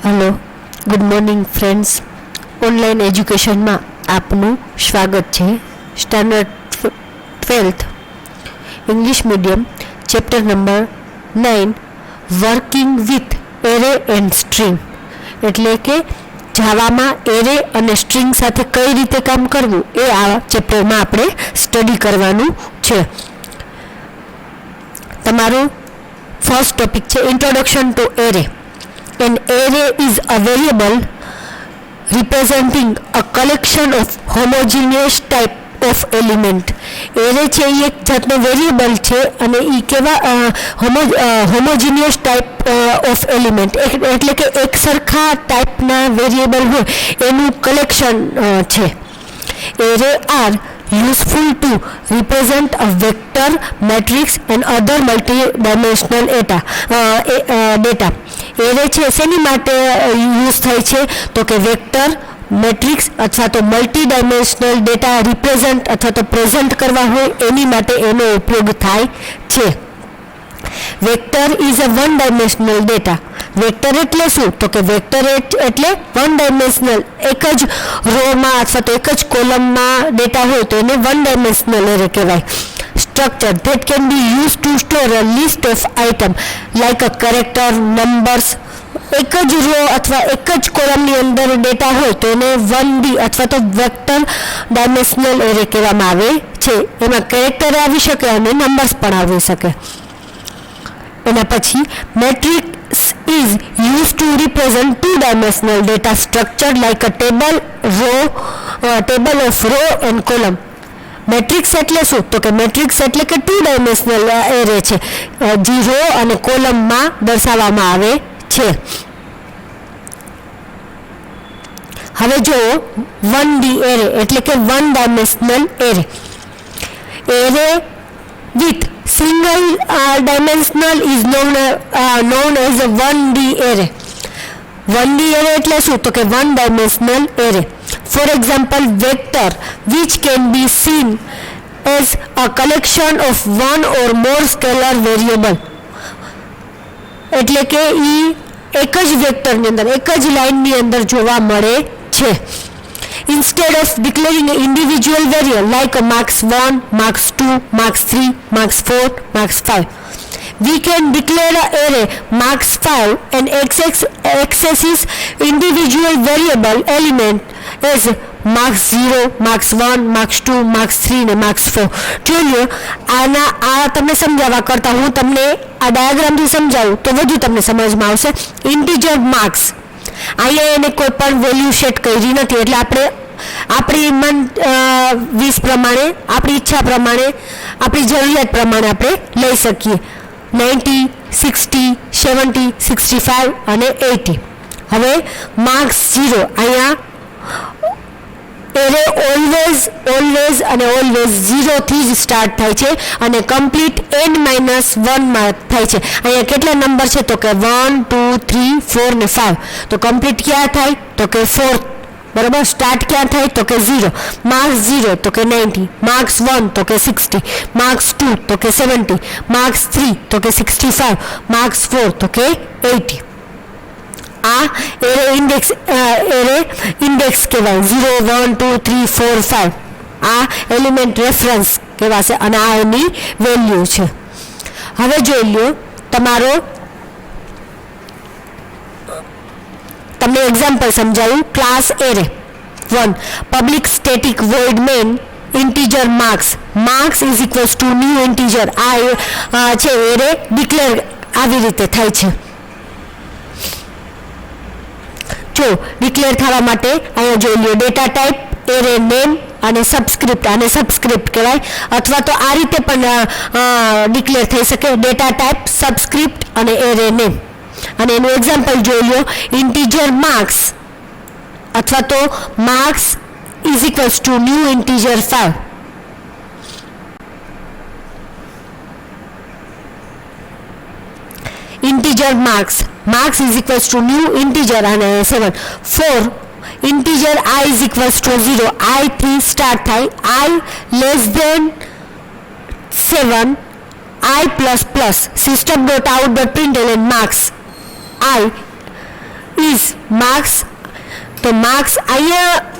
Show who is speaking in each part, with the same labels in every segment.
Speaker 1: Hello good morning friends online education में आपनु स्वागत है। Standard 12th English medium chapter number 9 working with array and string एटले के जावा में एरे और स्ट्रिंग साथे कई रीते काम करवू ए आ चैप्टर में आपणे स्टडी करवानुं छे। तमारो फर्स्ट टॉपिक है introduction to array. An array is a variable representing a collection of homogeneous type of element. Array છે એક જાતનો વેરિયેબલ છે અને ઈ કેવા હોમોજીનિયસ ટાઈપ ઓફ એલિમેન્ટ એટલે કે એક સરખા ટાઈપના વેરિયેબલ હોય એનું કલેક્શન છે. Array are useful to represent a vector, matrix and other multi-dimensional data. Array છે શેની માટે યુઝ થાય છે તો કે વેક્ટર, મેટ્રિક્સ અથવા તો મલ્ટી ડાયમેન્શનલ ડેટા રિપ્રેઝન્ટ અથવા તો પ્રેઝન્ટ કરવા હોય એની માટે એનો ઉપયોગ થાય છે. Vector is a one dimensional data. Vector એટલે શું તો કે વેક્ટર એટલે વન ડાયમેન્શનલ એક જ રોમાં અથવા તો એક જ કોલમમાં ડેટા હોય તો એને વન ડાયમેન્શનલ એરે કહેવાય. Structure that can be used to store a list of items like a character, numbers. એક જ રો અથવા એક જ કોલમની અંદર ડેટા હોય તો એને 1D અથવા તો વેક્ટર ડાયમેન્શનલ એરે કહેવામાં આવે છે. એમાં કેરેક્ટર આવી શકે અને નંબર્સ પણ આવી શકે. એના પછી matrix is used to represent two-dimensional data structure like a table of row and column. Matrix એટલે શું તો કે મેટ્રિક્સ એટલે કે ટુ ડાયમેન્શનલ એરે છે જે રો અને કોલમમાં દર્શાવવામાં આવે છે. હવે જો 1D એરે એટલે કે one dimensional array. Array with single dimensional is known as a 1D array. 1D array એટલે શું તો કે one dimensional array. For example, vector which can be seen as a collection of one or more scalar variable. એટલે કે ઈ એક જ વેક્ટરની અંદર એક જ લાઇનની અંદર જોવા મળે છે. Instead of declaring an individual variable like a marks 1, marks 2, marks 3, marks 4, marks 5, we can declare an array marks 5 and accesses individual variable element as marks 0, marks 1, marks 2, marks 3 ને marks 4. જોજો આ તમને સમજાવવા કરતા હું તમને આ ડાયાગ્રામથી સમજાવું તો વધુ તમને સમજમાં આવશે. ઇન્ટીજર માર્ક્સ અહીંયા એને કોઈ પણ વેલ્યુ સેટ કરી નથી એટલે આપણે આપણી મન વીસ પ્રમાણે આપણી ઈચ્છા પ્રમાણે આપણી જરૂરિયાત પ્રમાણે આપણે લઈ શકીએ. 90, 60, 70, 65 અને 80. હવે માર્ક્સ 0 અહીંયા એરે ઓલવેઝ અને ઓલવેઝ 0 થી જ સ્ટાર્ટ થાય છે અને કમ્પ્લીટ n-1 માં થાય છે. અહીંયા કેટલા નંબર છે તો કે 1, 2, 3, 4 ને 5. તો કમ્પ્લીટ ક્યાં થાય તો કે 4. બરાબર. સ્ટાર્ટ ક્યાં થાય તો કે 0. માર્ક્સ 0 તો કે 90, માર્ક્સ 1 તો કે 60, માર્ક્સ 2 તો કે 70, માર્ક્સ 3 તો કે 65, માર્ક્સ 4 તો કે 80. આ એરે ઇન્ડેક્સ કહેવાય. 0, 1, 2, 3, 4, 5 આ એલિમેન્ટ રેફરન્સ કહેવાશે અને આ એની વેલ્યુ છે. હવે જોઈ લો તમારો તમને એક્ઝામ્પલ સમજાવું. Class array 1 public static void main integer marks is equals to new integer. આ છે એરે ડિક્લેર આવી રીતે થાય છે. જો ડિક્લેર થવા માટે અહીંયા જોઈ લો ડેટા ટાઈપ, એરે નેમ અને સબસ્ક્રિપ્ટ. આને સબસ્ક્રિપ્ટ કહેવાય અથવા તો આ રીતે પણ ડિક્લેર થઈ શકે. ડેટા ટાઈપ, સબસ્ક્રિપ્ટ અને એરે નેમ. અને એનું એક્ઝામ્પલ જોઈ લો. ઇન્ટીજર માર્ક્સ અથવા તો marks is equals to new integer 5. Integer marks is equals to new integer અને 7. 4 integer i is equals to 0. i થી સ્ટાર્ટ થાય. i less than 7 i++ system.out.println marks i is marks, તો marks અહીંયા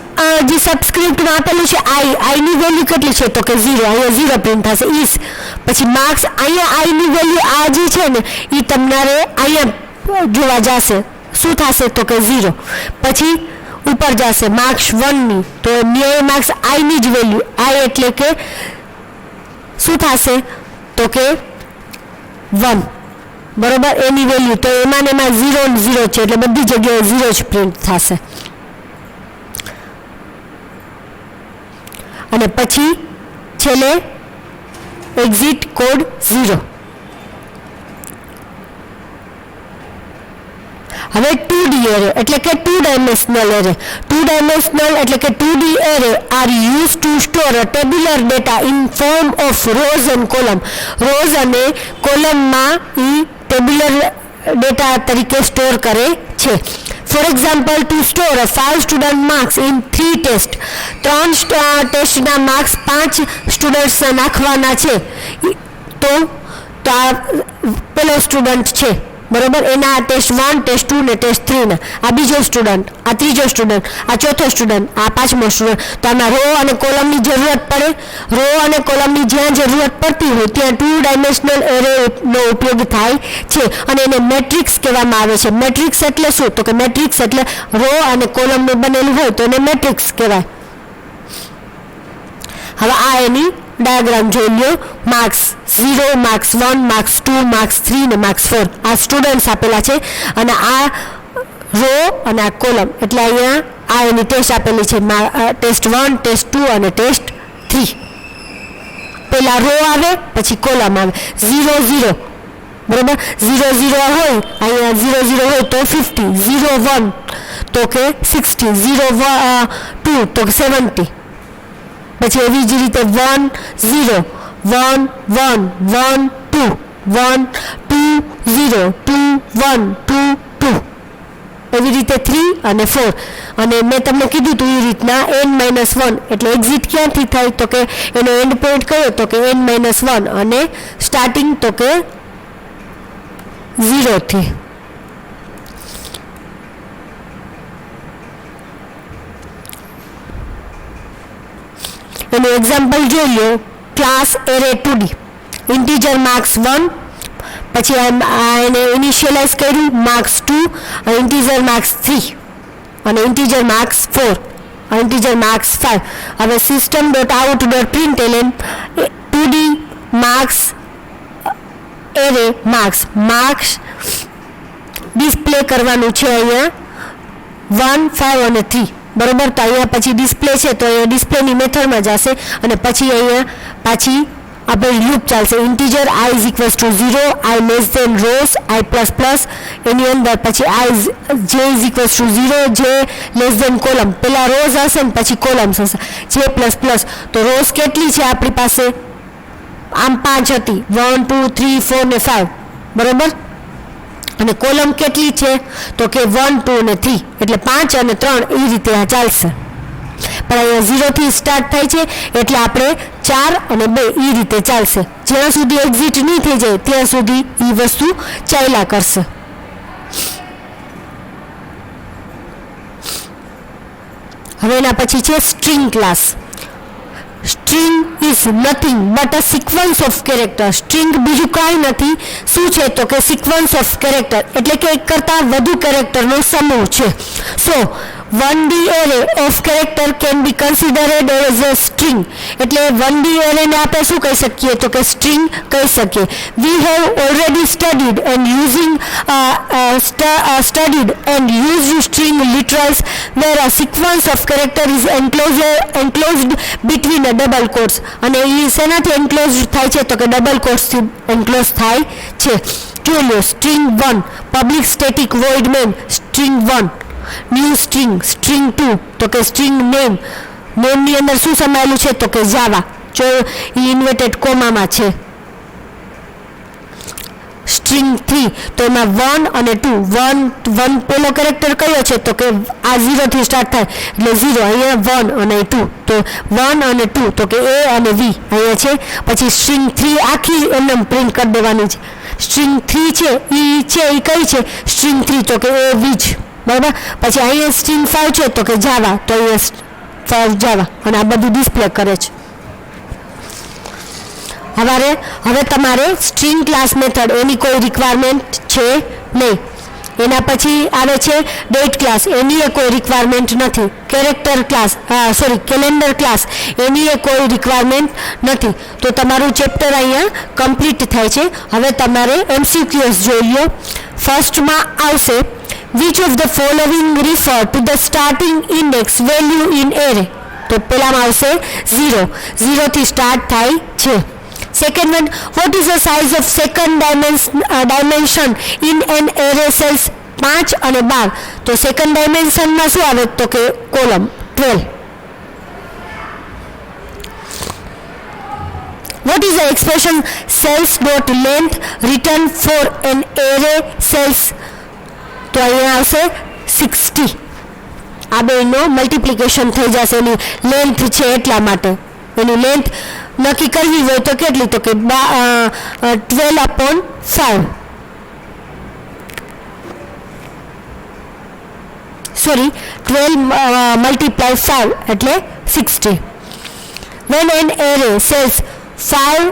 Speaker 1: જે સબસ્ક્રિપ્ટમાં આપેલું છે આઈની વેલ્યુ કેટલી છે તો કે 0, અહીંયા 0 પ્રિન્ટ થશે ઇઝ. પછી માર્ક્સ અહીંયા આઈની વેલ્યુ આ જે છે ને એ તમારે અહીંયા જોવા જશે, શું થશે તો કે 0. પછી ઉપર જશે માર્ક્સ 1ની, તો ન્યાય માર્ક્સ આઈની જ વેલ્યુ, આઈ એટલે કે શું થશે તો કે 1, બરોબર, એની વેલ્યુ. તો એમાં 0 ને 0 છે એટલે બધી જગ્યાએ 0 જ પ્રિન્ટ થશે. અને પછી છેલ્લે એક્ઝિટ કોડ 0. હવે 2D એરે એટલે કે 2 ડાયમેન્શનલ એરે. 2 ડાયમેન્શનલ એટલે કે 2D array are use to store tabular data in form of rows and column. Rows અને કોલમમાં એ ટેબ્યુલર ડેટા તરીકે સ્ટોર કરે છે. For example, to store 5 student marks in 3 test. 3 ટેસ્ટના માર્ક્સ 5 સ્ટુડન્ટ્સ નાખવાના છે. તો આ પેલો સ્ટુડન્ટ છે, બરોબર, એના ટેસ્ટ 1, ટેસ્ટ 2 ને ટેસ્ટ 3 ના. આ બીજો સ્ટુડન્ટ, આ ત્રીજો સ્ટુડન્ટ, આ ચોથો સ્ટુડન્ટ, આ પાંચમો સ્ટુડન્ટ. તો આમાં રો અને કોલમની જરૂરત પડે. રો અને કોલમની જ્યાં જરૂરત પડતી હોય ત્યાં 2 ડાયમેન્શનલ એરેનો ઉપયોગ થાય છે અને એને મેટ્રિક્સ કહેવામાં આવે છે. મેટ્રિક્સ એટલે શું તો કે મેટ્રિક્સ એટલે રો અને કોલમનું બનેલું હોય તો એને મેટ્રિક્સ કહેવાય. હવે આ એની ડાયાગ્રામ જોઈ લો. માર્ક્સ 0, માર્ક્સ 1, માર્ક્સ 2, માર્ક્સ 3 ને માર્ક્સ 4 આ સ્ટુડન્ટ્સ આપેલા છે. અને આ રો અને આ કોલમ એટલે અહીંયા આ એની ટેસ્ટ આપેલી છે, ટેસ્ટ 1, ટેસ્ટ 2 અને ટેસ્ટ 3. પહેલા રો આવે પછી કોલમ આવે. 0, 0, બરાબર, 0, 0 હોય અહીંયા 0, 0 હોય તો 50, 0, 1 તો કે 60, 0, 2 તો કે 70. પછી એવી જ રીતે 1, 0, 1, 1, 1, 2, 1, 2, 0, 2, 1, 2, 2. એવી રીતે 3 અને 4. અને મેં તમને કીધું હતું એ રીતના n-1 એટલે એક્ઝિટ ક્યાંથી થાય તો કે એનો એન્ડ પોઈન્ટ કયો તો કે n-1 અને સ્ટાર્ટિંગ તો કે 0 થી. એનું એક્ઝામ્પલ જોઈ લો. Class array 2D, integer marks 1, પછી એને ઇનિશિયલાઇઝ કર્યું માર્ક્સ 2, ઇન્ટીજર માર્ક્સ 3 અને ઇન્ટીજર માર્ક્સ 4, ઇન્ટીજર માર્ક્સ 5. હવે system.out.println 2D marks array marks display કરવાનું છે અહીંયા 1, 5 અને 3, બરોબર. તો અહીંયા પછી ડિસ્પ્લે છે તો અહીંયા ડિસ્પ્લેની મેથડમાં જશે અને પછી અહીંયા પાછી આપણી લૂપ ચાલશે. Integer i is equals to 0, i less than rows, i plus plus એની અંદર પછી j is equals to 0, j less than column. પહેલાં રોઝ હશે ને પછી કોલમ્સ હશે, j પ્લસ પ્લસ. તો રોઝ કેટલી છે આપણી પાસે? આમ 5 હતી, 1, 2, 3, 4 ને 5, બરોબર. અને કોલમ કેટલી છે તો કે 1, 2 અને 3 એટલે 5 અને 3 એ રીતે આ ચાલશે. પણ અહીંયા 0 થી સ્ટાર્ટ થાય છે એટલે આપણે 4 અને 2 એ રીતે ચાલશે. જ્યાં સુધી એક્ઝિટ નહીં થઈ જાય ત્યાં સુધી એ વસ્તુ ચાલ્યા કરશે. હવે એના પછી છે string class. String is nothing but a sequence of character. String બીજું કાંઈ નથી, શું છે તો કે સિક્વન્સ ઓફ કેરેક્ટર એટલે કે એક કરતાં વધુ કેરેક્ટરનો સમૂહ છે. So 1D array of character can be considered as a string. એટલે 1D એરેને આપણે શું કહી શકીએ તો કે સ્ટ્રિંગ કહી શકીએ. We have already studied and used string literals where a sequence of character is enclosed between a double quotes. અને એ શેનાથી એન્ક્લોઝડ થાય છે તો કે ડબલ કોટ્સથી એન્ક્લોઝ થાય છે. જોઈ લો. String 1 public static void main string 1. New string 2 તો કે સ્ટ્રિંગ નેમની અંદર શું સમાયેલું છે તો કે જાવા. જો એ ઇન્વર્ટેડ કોમામાં છે. સ્ટ્રિંગ 3 તો એમાં 1 અને 2. 1 પેલો કેરેક્ટર કયો છે તો કે આ 0 થી સ્ટાર્ટ થાય એટલે 0, અહીંયા 1 અને 2 તો 1 અને 2 તો કે a અને v અહીંયા છે. પછી સ્ટ્રિંગ 3 આખી એમને પ્રિન્ટ કરી દેવાની છે. સ્ટ્રિંગ 3 છે એ કઈ છે સ્ટ્રિંગ 3 તો કે a વીજ, બરાબર. પછી અહીંયા સ્ટ્રિંગ 5 છે તો કે જાવા, તો અહીંયા 5 જાવા, અને આ બધું ડિસ્પ્લે કરે છે. હવે તમારે સ્ટ્રિંગ ક્લાસ મેથડ એની કોઈ રિક્વાયરમેન્ટ છે નહીં. એના પછી આવે છે ડેટ ક્લાસ, એની એ કોઈ રિક્વાયરમેન્ટ નથી. કેરેક્ટર ક્લાસ, કેલેન્ડર ક્લાસ, એની એ કોઈ રિક્વાયરમેન્ટ નથી. તો તમારું ચેપ્ટર અહીંયા કમ્પ્લીટ થાય છે. હવે તમારે MCQs જોઈ લો. ફર્સ્ટમાં આવશે which of the following refer to the starting index value in array? તો પહેલામાં આવશે 0. 0 થી સ્ટાર્ટ થાય છે. Second one, what is the size of second dimension in an array cells 5 અને 12? તો સેકન્ડ ડાયમેન્શનમાં શું આવે તો કે column 12. What is the expression cells dot length return for an array cells? તો અહીંયા આવશે 60. આ બેનો મલ્ટિપ્લિકેશન થઈ જશે, એની લેન્થ છે એટલા માટે. એની લેન્થ નક્કી કરવી હોય તો કેટલી તો કે 12/5, સોરી 12 multiply 5 એટલે 60. When an array cells 5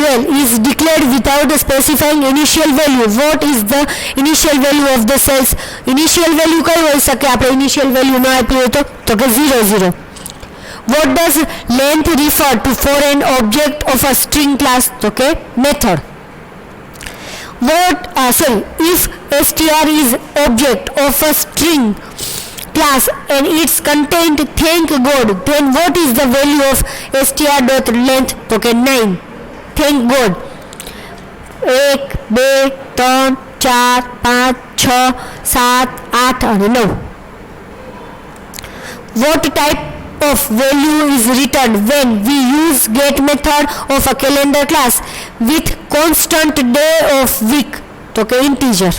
Speaker 1: 12 is declared without specifying initial value, what is the initial value of the cells? Initial value કઈ હોઈ શકે? આપણે initial value ન આપી હોય તો કે 0 0. What does length refer to for an object of a string class? તો કે method. If str is object of a string class and its content thank God, then what is the value of str dot length? તો કે 9. Thank God. 1 2 3 4 5 6 7 8 અને 9. What type of value is returned when we use get method of a calendar class with constant day of week? તો કે integer.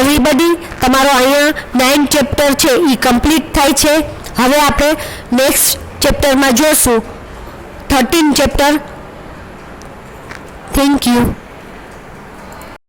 Speaker 1: Everybody, તમારો અહીંયા 9 chapter છે એ complete થાય છે. હવે આપણે નેક્સ્ટ ચેપ્ટરમાં જોશું 13 ચેપ્ટર. Thank you.